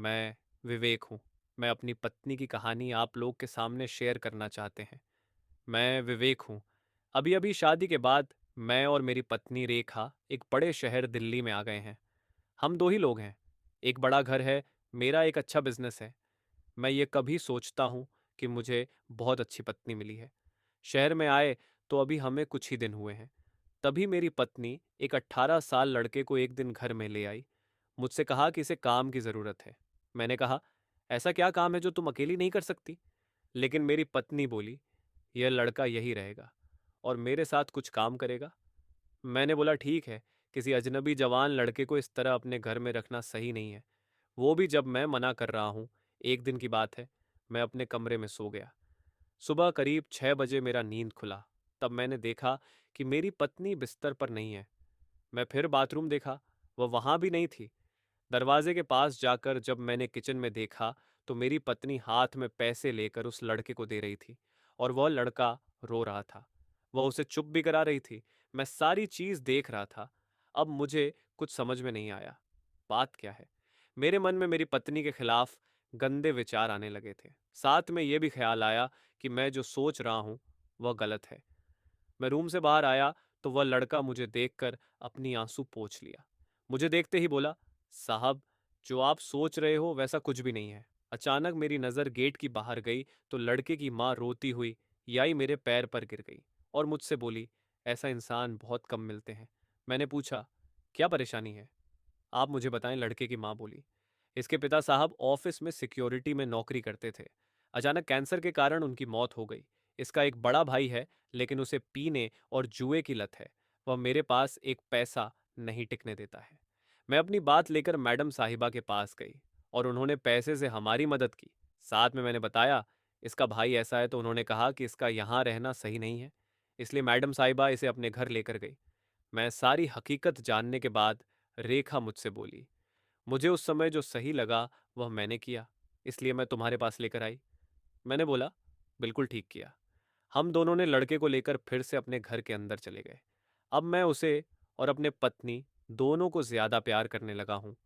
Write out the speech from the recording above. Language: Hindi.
मैं विवेक हूँ। मैं अपनी पत्नी की कहानी आप लोग के सामने शेयर करना चाहते हैं। मैं विवेक हूँ। अभी-अभी शादी के बाद मैं और मेरी पत्नी रेखा एक बड़े शहर दिल्ली में आ गए हैं। हम 2 ही लोग हैं। एक बड़ा घर है, मेरा एक अच्छा बिज़नेस है। मैं ये कभी सोचता हूँ कि मुझे बहुत अच्छी पत्नी मिली है। शहर में आए तो अभी हमें कुछ ही दिन हुए हैं। तभी मेरी पत्नी एक 18 साल लड़के को एक दिन घर में ले आई। मुझसे कहा कि इसे काम की ज़रूरत है। मैंने कहा, ऐसा क्या काम है जो तुम अकेली नहीं कर सकती? लेकिन मेरी पत्नी बोली, यह लड़का यही रहेगा और मेरे साथ कुछ काम करेगा। मैंने बोला ठीक है, किसी अजनबी जवान लड़के को इस तरह अपने घर में रखना सही नहीं है। वो भी जब मैं मना कर रहा हूँ। एक दिन की बात है, मैं अपने कमरे में सो गया। सुबह करीब 6 बजे मेरा नींद खुला। तब मैंने देखा कि मेरी पत्नी बिस्तर पर नहीं है। मैं फिर बाथरूम देखा, वह वहां भी नहीं थी। दरवाजे के पास जाकर जब मैंने किचन में देखा तो मेरी पत्नी हाथ में पैसे लेकर उस लड़के को दे रही थी और वह लड़का रो रहा था। वह उसे चुप भी करा रही थी। मैं सारी चीज देख रहा था। अब मुझे कुछ समझ में नहीं आया, बात क्या है। मेरे मन में मेरी पत्नी के खिलाफ गंदे विचार आने लगे थे। साथ में यह भी ख्याल आया कि मैं जो सोच रहा हूं वह गलत है। मैं रूम से बाहर आया तो वह लड़का मुझे देखकर अपनी आंसू पोंछ लिया। मुझे देखते ही बोला, साहब, जो आप सोच रहे हो वैसा कुछ भी नहीं है। अचानक मेरी नज़र गेट की बाहर गई तो लड़के की माँ रोती हुई याई मेरे पैर पर गिर गई और मुझसे बोली, ऐसा इंसान बहुत कम मिलते हैं। मैंने पूछा, क्या परेशानी है? आप मुझे बताएं, लड़के की माँ बोली। इसके पिता साहब ऑफिस में सिक्योरिटी में नौकरी करते थे। अचानक कैंसर के कारण उनकी मौत हो गई। इसका एक बड़ा भाई है, लेकिन उसे पीने और जुए की लत है। वह मेरे पास एक पैसा नहीं टिकने देता है। मैं अपनी बात लेकर मैडम साहिबा के पास गई और उन्होंने पैसे से हमारी मदद की। साथ में मैंने बताया, इसका भाई ऐसा है, तो उन्होंने कहा कि इसका यहाँ रहना सही नहीं है। इसलिए मैडम साहिबा इसे अपने घर लेकर गई। मैं सारी हकीकत जानने के बाद रेखा मुझसे बोली, मुझे उस समय जो सही लगा वह मैंने किया, इसलिए मैं तुम्हारे पास लेकर आई। मैंने बोला, बिल्कुल ठीक किया। हम दोनों ने लड़के को लेकर फिर से अपने घर के अंदर चले गए। अब मैं उसे और अपने पत्नी दोनों को ज्यादा प्यार करने लगा हूँ।